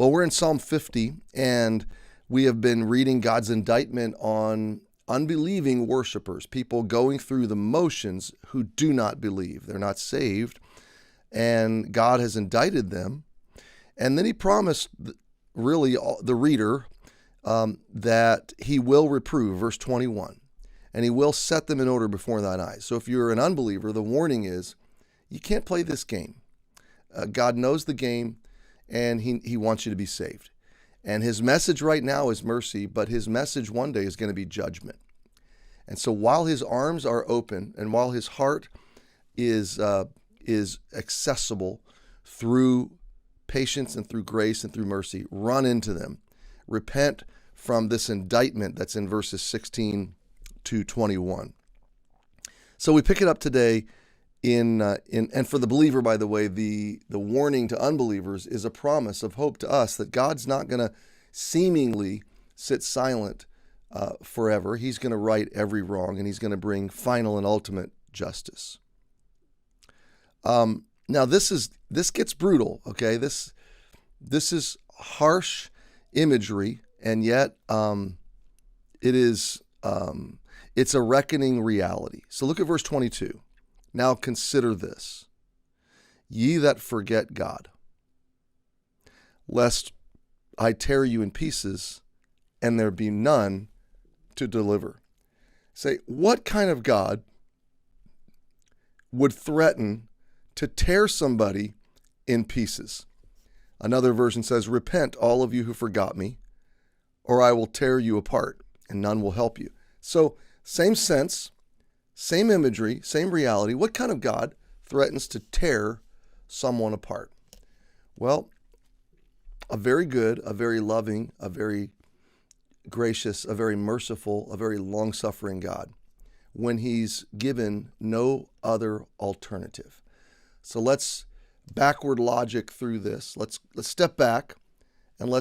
Well, we're in Psalm 50, and we have been reading God's indictment on unbelieving worshipers, people going through the motions who do not believe. They're not saved, and God has indicted them. And then he promised, really, the reader that he will reprove, verse 21, and he will set them in order before thine eyes. So if you're an unbeliever, the warning is you can't play this game. God knows the game, and he wants you to be saved. And his message right now is mercy, but his message one day is going to be judgment. And so while his arms are open and while his heart is accessible through patience and through grace and through mercy, run into them. Repent from this indictment that's in verses 16 to 21. So we pick it up today and for the believer, by the way, the warning to unbelievers is a promise of hope to us that God's not going to seemingly sit silent forever. He's going to right every wrong, and he's going to bring final and ultimate justice. Now this gets brutal. Okay, this is harsh imagery, and yet it's a reckoning reality. So look at verse 22. Now consider this, ye that forget God, lest I tear you in pieces, and there be none to deliver. Say, what kind of God would threaten to tear somebody in pieces? Another version says, repent, all of you who forgot me, or I will tear you apart, and none will help you. So, same sense, same imagery, same reality. What kind of God threatens to tear someone apart? Well, a very good, a very loving, a very gracious, a very merciful, a very long-suffering God, when he's given no other alternative. So let's backward logic through this. Let's step back and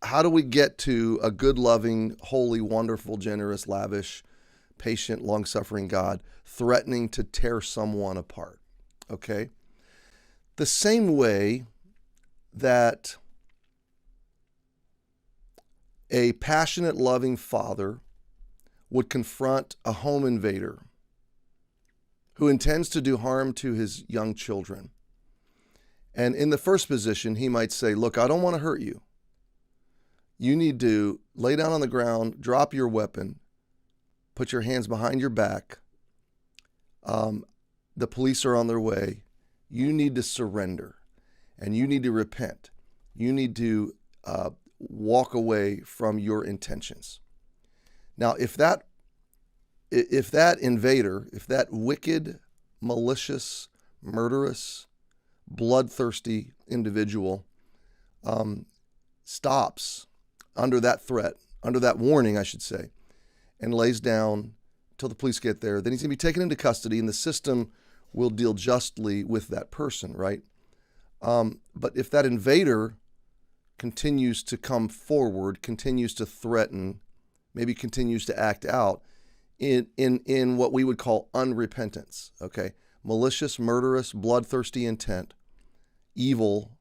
how do we get to a good, loving, holy, wonderful, generous, lavish, patient, long-suffering God threatening to tear someone apart? Okay? The same way that a passionate, loving father would confront a home invader who intends to do harm to his young children. And in the first position, he might say, look, I don't want to hurt you. You need to lay down on the ground, drop your weapon, put your hands behind your back. The police are on their way. You need to surrender, and you need to repent. You need to walk away from your intentions. Now, if that invader, if that wicked, malicious, murderous, bloodthirsty individual stops under that threat, under that warning, I should say, and lays down till the police get there, then he's going to be taken into custody, and the system will deal justly with that person, right? But if that invader continues to come forward, continues to threaten, maybe continues to act out in what we would call unrepentance, okay? Malicious, murderous, bloodthirsty intent, evil,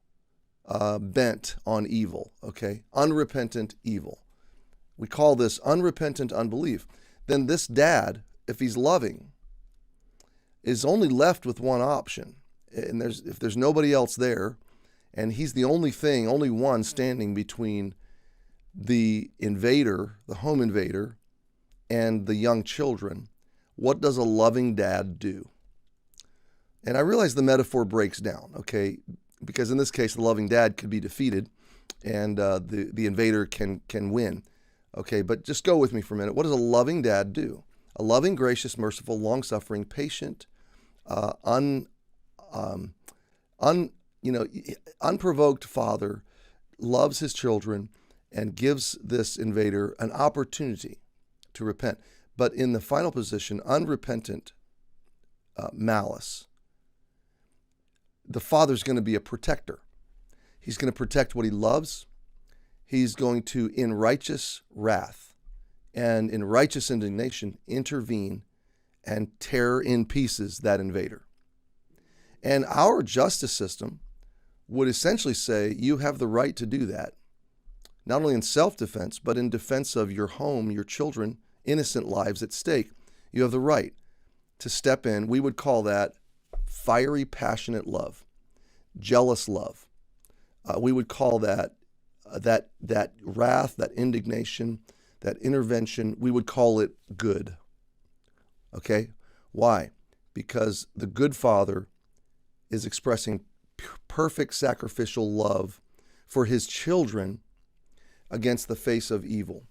bent on evil, okay? Unrepentant evil. We call this unrepentant unbelief. Then this dad, if he's loving, is only left with one option. And if there's nobody else there, and he's the only one standing between the invader, the home invader, and the young children, what does a loving dad do? And I realize the metaphor breaks down, okay? Because in this case, the loving dad could be defeated, and the invader can win. Okay, but just go with me for a minute. What does a loving dad do? A loving, gracious, merciful, long-suffering, patient, unprovoked father loves his children and gives this invader an opportunity to repent. But in the final position, unrepentant malice, the father's going to be a protector. He's going to protect what he loves. He's going to, in righteous wrath and in righteous indignation, intervene and tear in pieces that invader. And our justice system would essentially say, you have the right to do that. not only in self-defense, but in defense of your home, your children, innocent lives at stake. You have the right to step in. We would call that fiery, passionate love, jealous love. We would call that that wrath, that indignation, that intervention, we would call it good. Okay? Why? Because the good Father is expressing perfect sacrificial love for his children against the face of evil.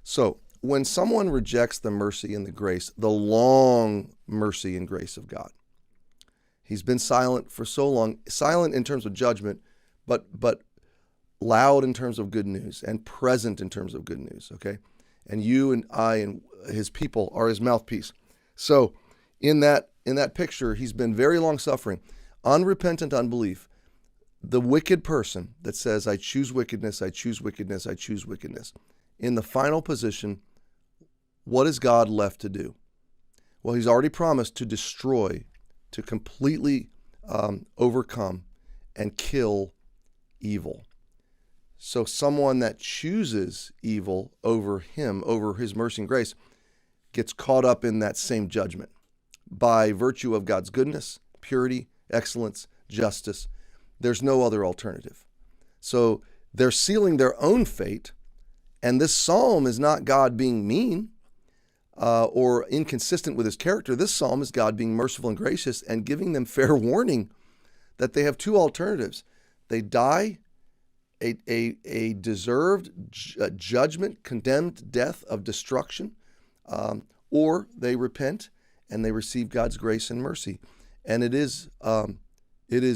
So when someone rejects the mercy and the grace, the long mercy and grace of God, he's been silent for so long, silent in terms of judgment, but loud in terms of good news and present in terms of good news, okay? And you and I and his people are his mouthpiece. So in that picture, he's been very long suffering, unrepentant unbelief. The wicked person that says, I choose wickedness, I choose wickedness, I choose wickedness. In the final position, what is God left to do? Well, he's already promised to destroy, to completely overcome and kill evil. So someone that chooses evil over him, over his mercy and grace, gets caught up in that same judgment by virtue of God's goodness, purity, excellence, justice. There's no other alternative. So they're sealing their own fate, and this psalm is not God being mean or inconsistent with his character. This psalm is God being merciful and gracious and giving them fair warning that they have two alternatives. They die a deserved judgment, condemned death of destruction, or they repent and they receive God's grace and mercy. And it is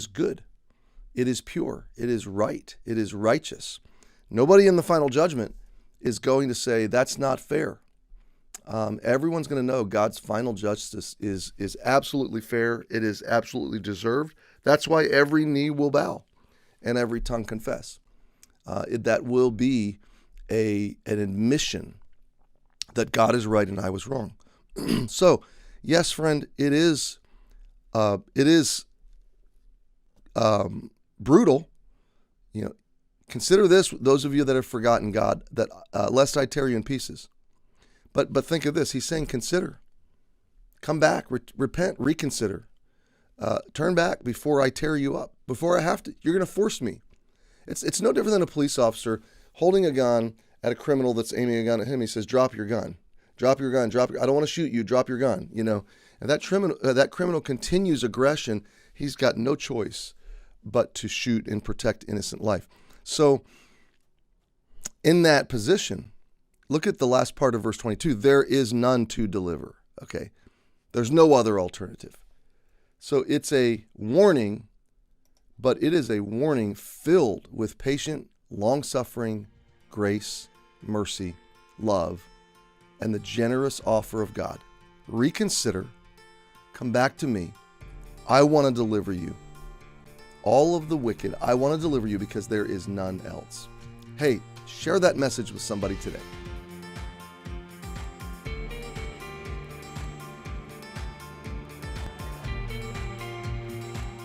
good. It is pure. It is right. It is righteous. Nobody in the final judgment is going to say that's not fair. Everyone's going to know God's final justice is absolutely fair. It is absolutely deserved. That's why every knee will bow and every tongue confess. That will be an admission that God is right and I was wrong. So, yes, friend, it is brutal. Consider this, those of you that have forgotten God, that lest I tear you in pieces. But think of this. He's saying, consider, come back, repent, reconsider, turn back before I tear you up. Before I have to, you're going to force me. It's no different than a police officer holding a gun at a criminal that's aiming a gun at him. He says, drop your gun, drop your gun, I don't want to shoot you, drop your gun, And that criminal continues aggression. He's got no choice but to shoot and protect innocent life. So in that position, look at the last part of verse 22. There is none to deliver, okay? There's no other alternative. So it's a warning, but it is a warning filled with patient, long-suffering, grace, mercy, love, and the generous offer of God. Reconsider, come back to me. I want to deliver you. All of the wicked, I want to deliver you because there is none else. Hey, share that message with somebody today.